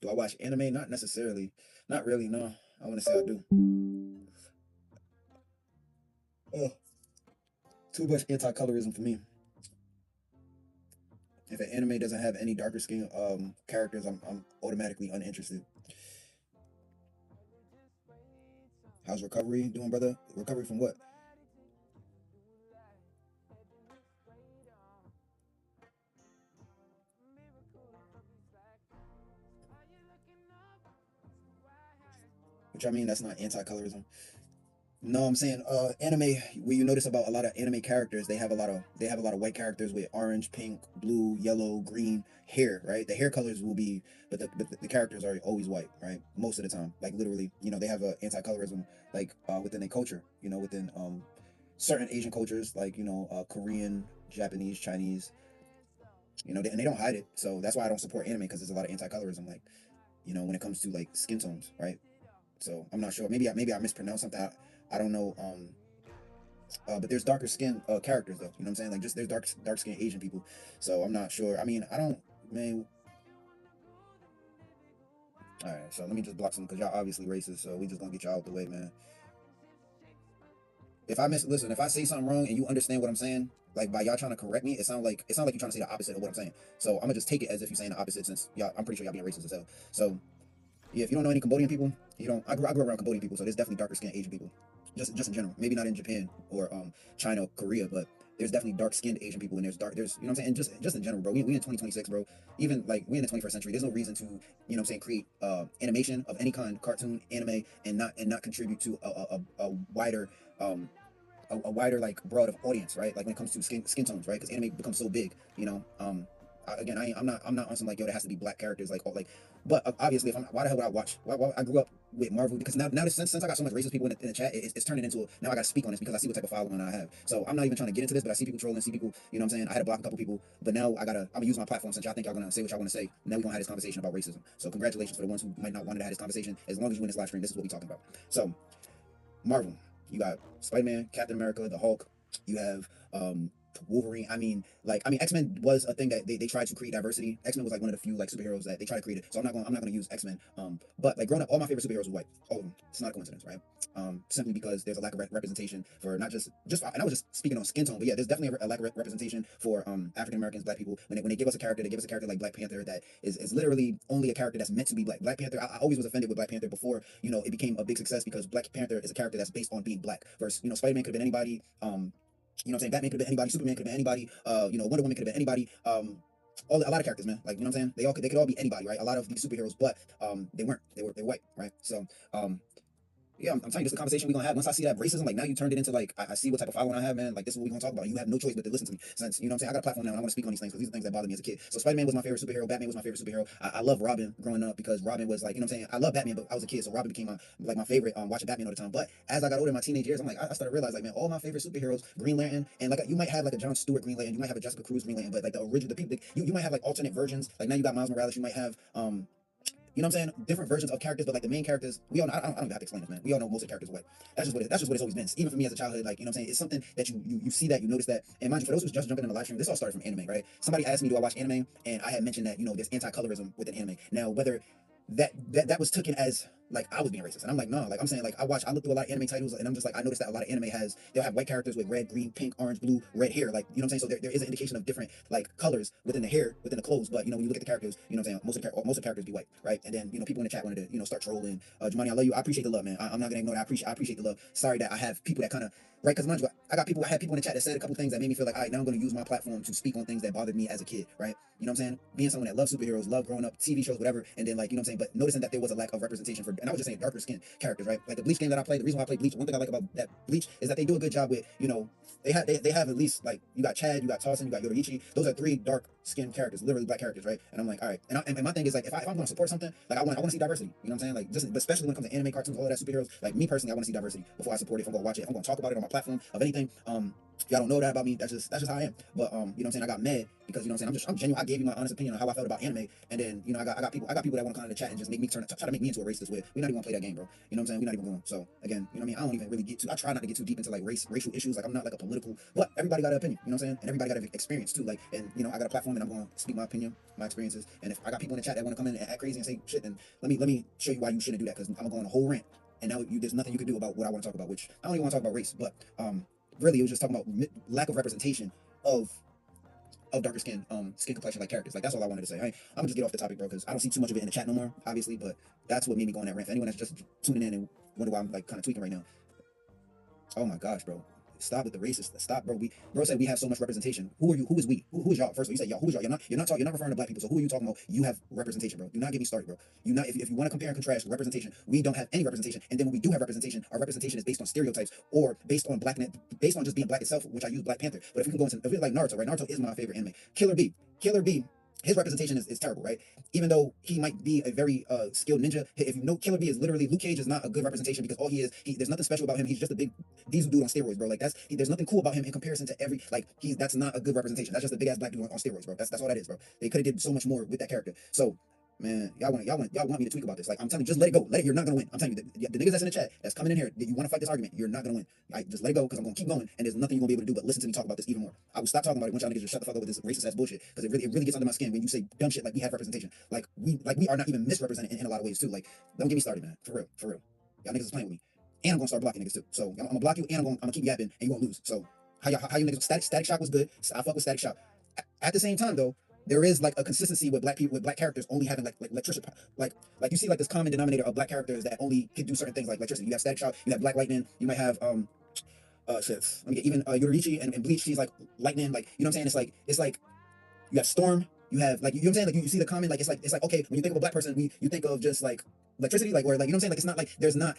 Do I watch anime? Not necessarily. Not really, no. I want to say I do. Oh, too much anti-colorism for me. If an anime doesn't have any darker skin characters, I'm automatically uninterested. How's recovery doing, brother? Recovery from what? Which I mean, that's not anti-colorism. No, I'm saying anime. What you notice about a lot of anime characters, they have a lot of white characters with orange, pink, blue, yellow, green hair, right? The hair colors will be, but the characters are always white, right? Most of the time, like literally, they have a anti-colorism like within their culture, within certain Asian cultures, like Korean, Japanese, Chinese, and they don't hide it. So that's why I don't support anime because there's a lot of anti-colorism, like when it comes to like skin tones, right? So I'm not sure. Maybe I mispronounced something. I don't know. But there's darker skin characters though. You know what I'm saying? Like just there's dark skinned Asian people. So I'm not sure. I mean, I don't. Man, all right. So let me just block some because y'all obviously racist. So we just gonna get y'all out the way, man. Listen, if I say something wrong and you understand what I'm saying, like by y'all trying to correct me, it sounds like you're trying to say the opposite of what I'm saying. So I'm gonna just take it as if you're saying the opposite since y'all. I'm pretty sure y'all being racist as hell. So yeah, if you don't know any Cambodian people, you don't. I grew up around Cambodian people, so there's definitely darker skinned Asian people. Just in general, maybe not in Japan or China, Korea, but there's definitely dark skinned Asian people, and there's you know what I'm saying. And just in general, bro. We in 2026, bro. Even like we in the 21st century. There's no reason to what I'm saying create animation of any kind, cartoon, anime, and not contribute to a wider a wider like broad of audience, right? Like when it comes to skin tones, right? Because anime becomes so big, again, I'm not on some like yo, there has to be black characters like all like, but obviously if I'm why the hell would I watch? Why I grew up with Marvel because now this, since I got so much racist people in the chat, it's turning into now I got to speak on this because I see what type of following I have. So I'm not even trying to get into this, but I see people trolling, see people, what I'm saying. I had to block a couple people, but now I'm gonna use my platform since y'all think y'all gonna say what y'all want to say. Now we gonna have this conversation about racism. So congratulations for the ones who might not want to have this conversation. As long as you in this live stream, this is what we talking about. So Marvel. You got Spider-Man, Captain America, the Hulk. You have Wolverine. I mean, X-Men was a thing that they tried to create diversity. X-Men was like one of the few like superheroes that they tried to create it. So I'm not gonna use X-Men. But like growing up, all my favorite superheroes were white. All of them. It's not a coincidence, right? Simply because there's a lack of representation for not just and I was just speaking on skin tone, but yeah, there's definitely a lack of representation for African Americans, Black people. When they give us a character, they give us a character like Black Panther that is literally only a character that's meant to be black. Black Panther. I always was offended with Black Panther before it became a big success because Black Panther is a character that's based on being black. Versus Spider-Man could have been anybody. What I'm saying? Batman could have been anybody. Superman could have been anybody. Wonder Woman could have been anybody. A lot of characters, man. Like, you know what I'm saying? They could all be anybody, right? A lot of these superheroes, but they weren't. They're white, right? So yeah, I'm telling you, this is the conversation we're gonna have. Once I see that racism, like now you turned it into like I see what type of following I have, man. Like this is what we're gonna talk about. You have no choice but to listen to me. Since what I'm saying, I got a platform now and I want to speak on these things because these are things that bother me as a kid. So Spider-Man was my favorite superhero, Batman was my favorite superhero. I love Robin growing up because Robin was like, I'm saying, I love Batman, but I was a kid, so Robin became my favorite watching Batman all the time. But as I got older in my teenage years, I started to realize like man, all my favorite superheroes, Green Lantern, and like you might have like a John Stewart Green Lantern, you might have a Jessica Cruz Green Lantern, but like the original the people you might have like alternate versions. Like now you got Miles Morales, you might have what I'm saying? Different versions of characters, but like the main characters, we all know. I don't even have to explain this, man. We all know most of the characters are white. That's just what it's always been. Even for me as a childhood, like what I'm saying, it's something that you see that you notice that. And mind you, for those who's just jumping in the live stream, this all started from anime, right? Somebody asked me, do I watch anime? And I had mentioned that there's anti-colorism within anime. Now whether that was taken as like I was being racist, and I'm like no, like I'm saying like I look through a lot of anime titles, and I'm just like I noticed that a lot of anime they'll have white characters with red, green, pink, orange, blue, red hair, like what I'm saying. So there is an indication of different like colors within the hair, within the clothes, but when you look at the characters, what I'm saying, most of the characters be white, right? And then people in the chat wanted to start trolling. Jumanne, I love you. I appreciate the love, man. I'm not gonna ignore that. I appreciate the love. Sorry that I have people that kind of right because mind you, I had people in the chat that said a couple things that made me feel like all right, now I'm gonna use my platform to speak on things that bothered me as a kid, right? You know what I'm saying? Being someone that loves superheroes, love growing up, TV shows, whatever, and then like what I'm saying, but noticing that there was a lack of representation for, and I was just saying darker skin characters, right? Like the Bleach game that I played, the reason why I played Bleach, one thing I like about that Bleach is that they do a good job with, they have at least like you got Chad, you got Tausen, you got Yoruichi. Those are three dark skinned characters, literally black characters, right? And I'm like, all right, and my thing is like if I'm going to support something, like I want to see diversity. You know what I'm saying? Like just but especially when it comes to anime, cartoons, all of that superheroes. Like me personally, I want to see diversity before I support it. If I'm going to watch it, if I'm going to talk about it on my platform of anything. If y'all don't know that about me, that's just how I am. But you know what I'm saying, I got mad because, you know what I'm saying, I'm genuine. I gave you my honest opinion on how I felt about anime, and then, you know, I got people that want to come in the chat and just make me try to make me into a racist. Where we're not even gonna play that game, bro. You know what I'm saying? We're not even going. So again, you know what I mean? I don't even really get too. I try not to get too deep into like racial issues. Like I'm not like a political, but everybody got an opinion. You know what I'm saying? And everybody got an experience too. Like, and you know, I got a platform and I'm gonna speak my opinion, my experiences. And if I got people in the chat that want to come in and act crazy and say shit, then let me show you why you shouldn't do that, because I'm gonna go on a whole rant. And now there's nothing you can do about what I want to talk about, which I don't even want to talk about race, but really it was just talking about lack of representation of darker skin complexion like characters. Like that's all I wanted to say. I'm gonna just get off the topic, bro, because I don't see too much of it in the chat no more, obviously. But that's what made me go on that rant. For anyone that's just tuning in and wonder why I'm like kind of tweaking right now. Oh my gosh, bro. Stop with the racist. Stop, bro. Bro said we have so much representation. Who are you? Who is we? Who is y'all? First of all, you said y'all. Who is y'all? You're not referring to black people. So who are you talking about? You have representation, bro. Do not get me started, bro. You not if you want to compare and contrast representation, we don't have any representation. And then when we do have representation, our representation is based on stereotypes or based on blackness, based on just being black itself, which I use Black Panther. But if we can go into, if we like Naruto, right? Naruto is my favorite anime. Killer B. His representation is terrible, right? Even though he might be a very skilled ninja, if you know, Killer B is literally, Luke Cage is not a good representation, because all he is, there's nothing special about him. He's just a big diesel dude on steroids, bro. Like there's nothing cool about him in comparison to that's not a good representation. That's just a big ass black dude on steroids, bro. That's all that is, bro. They could have did so much more with that character. So man, y'all want me to tweak about this? Like I'm telling you, just let it go. Let it. You're not gonna win. I'm telling you, the niggas that's in the chat that's coming in here, that you want to fight this argument, you're not gonna win. Just let it go, because I'm gonna keep going, and there's nothing you're gonna be able to do but listen to me talk about this even more. I will stop talking about it once y'all niggas just shut the fuck up with this racist ass bullshit, because it really gets under my skin when you say dumb shit like we have representation. Like we are not even misrepresented in a lot of ways too. Like don't get me started, man. For real. Y'all niggas is playing with me, and I'm gonna start blocking niggas too. So I'm gonna block you, and I'm gonna keep yapping, and you won't lose. So how you niggas? Static Shock was good. I fuck with Static Shock. At the same time though, there is like a consistency with black people, with black characters only having like electricity, like you see like this common denominator of black characters that only can do certain things like electricity. You have Static Shock, you have Black Lightning, you might have shit. Let me get even Yoriichi and Bleach. She's like lightning, like you know what I'm saying. It's like you have Storm. You have like you know what I'm saying. Like you see the common, like it's like okay, when you think of a black person, you think of just like electricity, like, or like you know what I'm saying. Like it's not like there's not.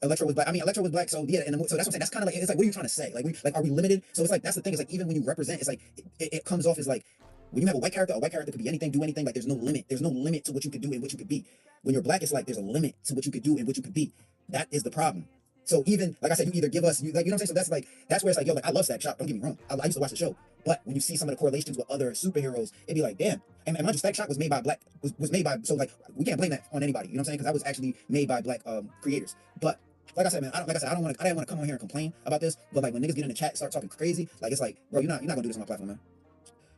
Electro was black. I mean, Electro was black. So yeah, and so that's what I'm saying. That's kind of like, it's like, what are you trying to say? Like are we limited? So it's like that's the thing. It's like even when you represent, it's like it comes off as like, when you have a white character could be anything, do anything. Like there's no limit. There's no limit to what you could do and what you could be. When you're black, it's like there's a limit to what you could do and what you could be. That is the problem. So even like I said, you either give us, like you know what I'm saying. So that's where it's like, yo, like I love Static Shock. Don't get me wrong. I used to watch the show, but when you see some of the correlations with other superheroes, it'd be like, damn. And mind you, Static Shock was made by black, was made by, so like we can't blame that on anybody. You know what I'm saying? Because that was actually made by black creators. But like I said, man, I didn't want to come on here and complain about this. But like when niggas get in the chat, start talking crazy, like it's like, bro, you're not gonna do this on my platform, man.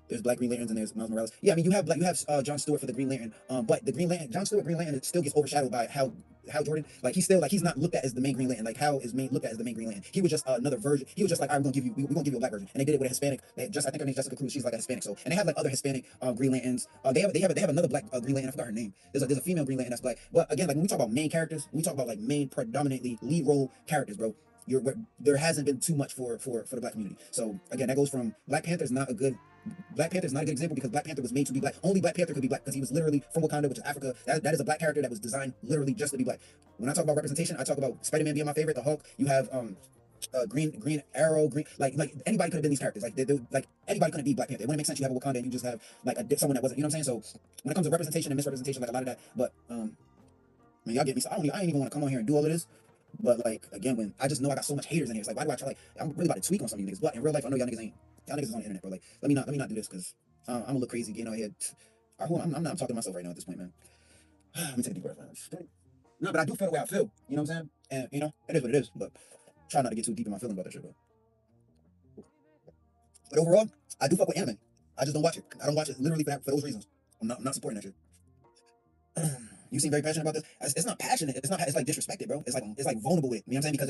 There's Black Green Lanterns and there's Miles Morales. Yeah, I mean you have John Stewart for the Green Lantern. But the John Stewart Green Lantern still gets overshadowed by Hal Jordan. Like he's not looked at as the main Green Lantern. Like Hal is looked at as the main Green Lantern. He was just another version. He was just like, we're gonna give you a black version. And they did it with a Hispanic. I think her name's Jessica Cruz. She's like a Hispanic. So and they have like other Hispanic Green Lanterns. They have another black Green Lantern. I forgot her name. There's a female Green Lantern that's black. But again, like when we talk about main characters, when we talk about like main predominantly lead role characters, bro. There hasn't been too much for the black community. So again, that goes from Black Panther's not a good example, because Black Panther was made to be black. Only Black Panther could be black because he was literally from Wakanda, which is Africa. That is a black character that was designed literally just to be black. When I talk about representation, I talk about Spider-Man being my favorite, the Hulk. You have Green Arrow, like anybody could have been these characters. Like anybody couldn't be Black Panther. It wouldn't make sense. You have a Wakanda and you just have like someone that wasn't. You know what I'm saying? So when it comes to representation and misrepresentation, like a lot of that. But man, y'all get me. So I ain't even want to come on here and do all of this. But like again, when I just know I got so much haters in here, it's like, why do I try? Like I'm really about to tweak on some of you niggas. But in real life, I know y'all niggas ain't. Y'all niggas is on the internet, bro. Like let me not do this, because I'm gonna look crazy getting out here. I'm talking to myself right now at this point, man. Let me take a deep breath, man. No, but I do feel the way I feel. You know what I'm saying? And you know, it is what it is. But try not to get too deep in my feelings about that shit. But overall, I do fuck with anime. I just don't watch it. I don't watch it literally for those reasons. I'm not supporting that shit. You seem very passionate about this. It's not passionate. It's like disrespected, bro. It's like vulnerable with it. You know what I'm saying? Because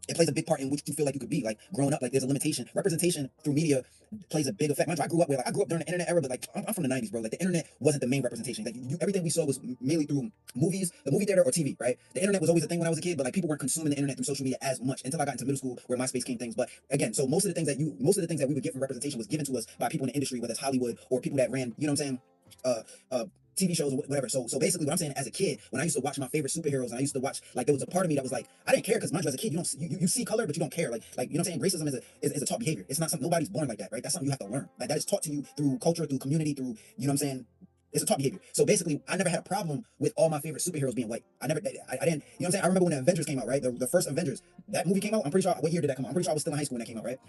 it plays a big part in which you feel like you could be. Like growing up, like there's a limitation. Representation through media plays a big effect. Mind you, I grew up during the internet era, but like I'm from the 90s, bro. Like the internet wasn't the main representation. Like everything we saw was mainly through movies, the movie theater, or TV, right? The internet was always a thing when I was a kid, but like people weren't consuming the internet through social media as much until I got into middle school, where MySpace came things. But again, so most of the things that we would get from representation was given to us by people in the industry, whether it's Hollywood or people that ran, you know what I'm saying? TV shows or whatever. So basically what I'm saying, as a kid, when I used to watch my favorite superheroes, and I used to watch, like there was a part of me that was like, I didn't care, because mind you, as a kid, you see color, but you don't care. Like you know what I'm saying? Racism is a taught behavior. It's not something, nobody's born like that, right? That's something you have to learn. Like that is taught to you through culture, through community, through, you know what I'm saying? It's a taught behavior. So basically, I never had a problem with all my favorite superheroes being white. I didn't, you know what I'm saying? I remember when the Avengers came out, right? The first Avengers, that movie came out. I'm pretty sure, what year did that come out? I'm pretty sure I was still in high school when that came out, right?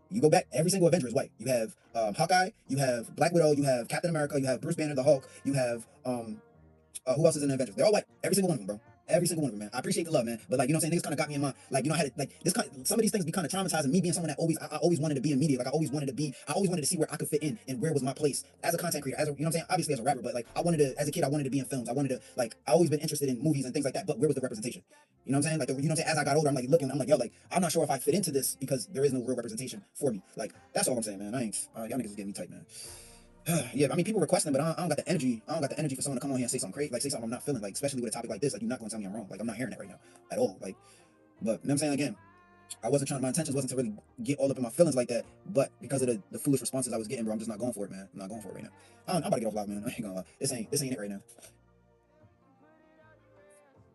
You go back, every single Avenger is white. You have Hawkeye, you have Black Widow, you have Captain America, you have Bruce Banner, the Hulk, you have who else is in the Avengers? They're all white. Every single one of them, bro. Every single one of them, man. I appreciate the love, man. But like, you know what I'm saying? Niggas kind of got me in my, like, you know, I had like this kind of, some of these things be kind of traumatizing. Me being someone that I always wanted to be in media. Like I always wanted to see where I could fit in and where was my place as a content creator, as a, you know what I'm saying? Obviously as a rapper, but like I wanted to, as a kid, I wanted to be in films. I wanted to, like, I always been interested in movies and things like that. But where was the representation? You know what I'm saying? Like, you know what I'm saying? As I got older, I'm like looking, I'm like, yo, like, I'm not sure if I fit into this because there is no real representation for me. Like, that's all I'm saying, man. I ain't, y'all niggas is getting me tight, man. Yeah, I mean, people requesting, but I don't got the energy. I don't got the energy for someone to come on here and say something crazy, like say something I'm not feeling, like especially with a topic like this. Like, you're not going to tell me I'm wrong. Like, I'm not hearing that right now at all. Like, but you know what I'm saying? Again, I wasn't trying. My intentions wasn't to really get all up in my feelings like that. But because of the foolish responses I was getting, bro, I'm just not going for it, man. I'm not going for it right now. I'm about to get off live, man. I ain't gonna lie. This ain't it right now.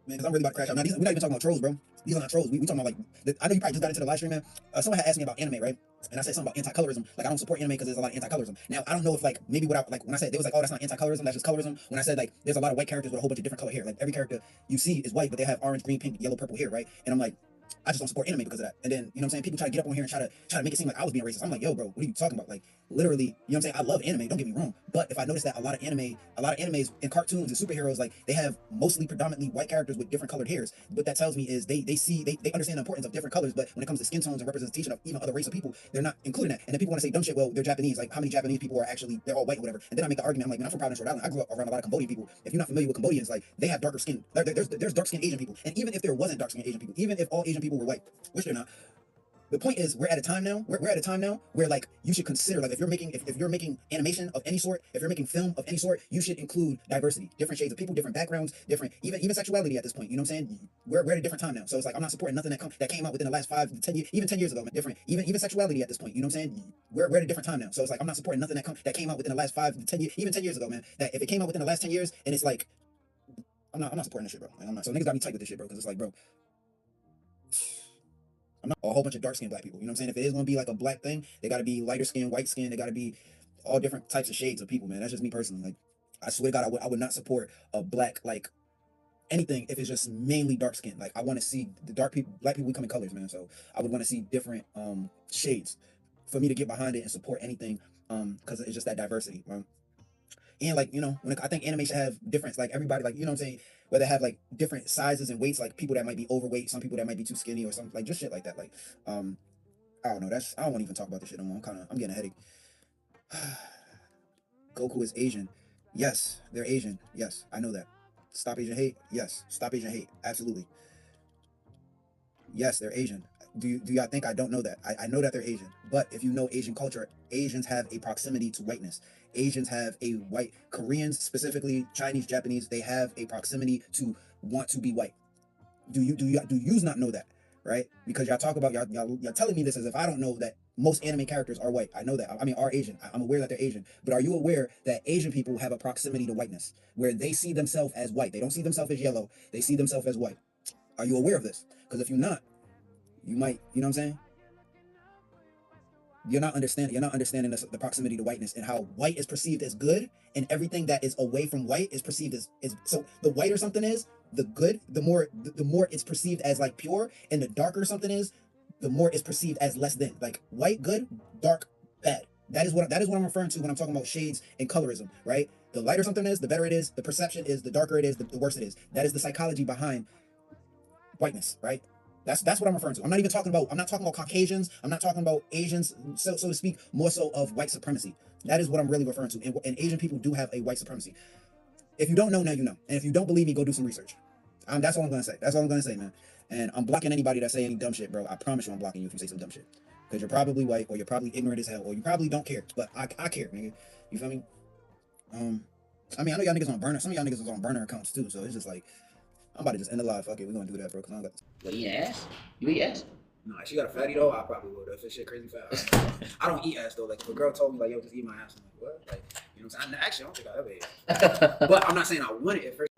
Man, because I'm really about to crash out. Now, we're not even talking about trolls, bro. These are not trolls. We talking about, like, I know you probably just got into the live stream, man. Someone had asked me about anime, right? And I said something about anti-colorism. Like, I don't support anime because there's a lot of anti-colorism. Now, I don't know if, like, maybe when I said, they was like, oh, that's not anti-colorism, that's just colorism. When I said, like, there's a lot of white characters with a whole bunch of different color hair. Like, every character you see is white, but they have orange, green, pink, yellow, purple hair, right? And I'm like, I just don't support anime because of that. And then, you know what I'm saying? People try to get up on here and try to make it seem like I was being racist. I'm like, yo, bro, what are you talking about? Like, literally, you know what I'm saying? I love anime, don't get me wrong. But if I notice that a lot of animes and cartoons and superheroes, like, they have mostly predominantly white characters with different colored hairs. What that tells me is they understand the importance of different colors, but when it comes to skin tones and representation of even other race of people, they're not including that. And then people want to say dumb shit, well, they're Japanese. Like, how many Japanese people are actually, they're all white or whatever. And then I make the argument, I'm like, man, I'm from Providence, Rhode Island. I grew up around a lot of Cambodian people. If you're not familiar with Cambodians, like, they have darker skin. There's dark-skinned Asian people. And even if there wasn't dark-skinned Asian people, even if all Asian people were white, which they're not, the point is, we're at a time now. We're at a time now where, like, you should consider, like, if you're making animation of any sort, if you're making film of any sort, you should include diversity, different shades of people, different backgrounds, different even sexuality at this point. You know what I'm saying? We're at a different time now. So it's like, I'm not supporting nothing that came out within the last 5 to 10 years, even 10 years ago. Different, even sexuality at this point. You know what I'm saying? We're at a different time now. So it's like, I'm not supporting nothing that came out within the last 5 to 10 years, even 10 years ago, man. That if it came out within the last 10 years, and it's like, I'm not supporting this shit, bro. Like, I'm not. So niggas got me tight with this shit, bro, because it's like, bro, I'm not a whole bunch of dark-skinned black people. You know what I'm saying? If it is going to be like a black thing, they got to be lighter skin, white skin. They got to be all different types of shades of people, man. That's just me personally. Like, I swear to God, I would not support a black, like, anything if it's just mainly dark skin. Like, I want to see the black people, we come in colors, man. So I would want to see different shades for me to get behind it and support anything, because it's just that diversity, man. And, like, you know, I think anime should have difference, like, everybody, like, you know what I'm saying, where they have, like, different sizes and weights, like, people that might be overweight, some people that might be too skinny or something, like, just shit like that. Like, I don't know, I don't want to even talk about this shit no more. I'm getting a headache. Goku is Asian. Yes, they're Asian. Yes, I know that. Stop Asian hate. Yes, stop Asian hate. Absolutely. Yes, they're Asian. Do y'all think I don't know that? I know that they're Asian. But if you know Asian culture, Asians have a proximity to whiteness. Asians have a white, Koreans specifically, Chinese, Japanese, they have a proximity to want to be white. Do you not know that? Right? Because y'all talk about, y'all telling me this as if I don't know that most anime characters are white. I know that. I mean, are Asian. I'm aware that they're Asian. But are you aware that Asian people have a proximity to whiteness, where they see themselves as white? They don't see themselves as yellow. They see themselves as white. Are you aware of this? Because if you're not, you might, you know what I'm saying? You're not understanding the proximity to whiteness, and how white is perceived as good, and everything that is away from white is perceived as so the whiter something is, the good, the more it's perceived as like pure, and the darker something is, the more it's perceived as less than. Like, white good, dark bad. That is what I'm referring to when I'm talking about shades and colorism, right? The lighter something is, the better it is, the perception is, the darker it is, the worse it is. That is the psychology behind whiteness, right? That's what I'm referring to. I'm not talking about Caucasians. I'm not talking about Asians, so to speak, more so of white supremacy. That is what I'm really referring to. And Asian people do have a white supremacy. If you don't know, now you know. And if you don't believe me, go do some research. That's all I'm going to say. That's all I'm going to say, man. And I'm blocking anybody that say any dumb shit, bro. I promise you I'm blocking you if you say some dumb shit. Because you're probably white, or you're probably ignorant as hell, or you probably don't care. But I care, nigga. You feel me? I mean, I know y'all niggas on burner. Some of y'all niggas is on burner accounts, too. So it's just like, I'm about to just end the live. Fuck it, we're gonna do that, bro. Cause I don't got. What, eat ass? You eat ass? No, if she got a fatty though, I probably would. If this shit crazy fast. I don't eat ass though. Like, if a girl told me like, yo, just eat my ass, I'm like, what? Like, you know what I'm saying? Actually, I don't think I ever ate ass. But I'm not saying I want it at first.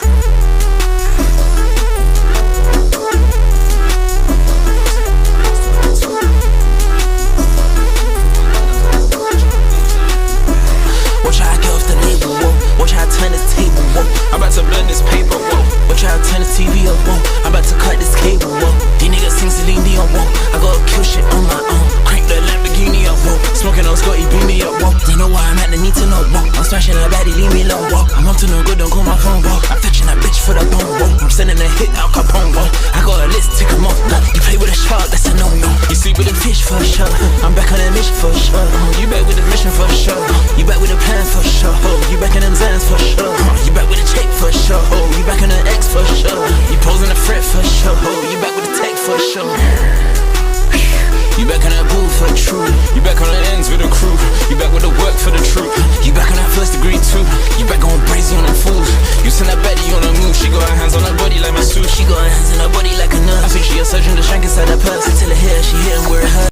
Watch how I get off the label, whoa. Watch how I turn the table, whoa. I'm about to blend this paper, whoa. Watch how I turn the TV up, whoa. I'm about to cut this cable, whoa. These niggas sing Celine Dion, whoa. I gotta kill shit on my own. Crank the Lamborghini up. sending a hit out Capone. I got a list, take 'em off. You play with a shark, that's a no-no. You sleep with a fish for sure. I'm back on a mission for sure. You back with a mission for sure. You back with a plan for sure. You back in them Zans for sure. You back with a check for sure. You back on an X for sure. You posing a fret for sure. You back with a tech for sure. You back on that bull for the truth. You back on the ends with the crew. You back with the work for the truth. You back on that first degree too. You back on brazy on them fools. You send that baddie on the move. She got her hands on her body like my suit. She got her hands in her body like a nurse. I think she a surgeon to shank inside that purse.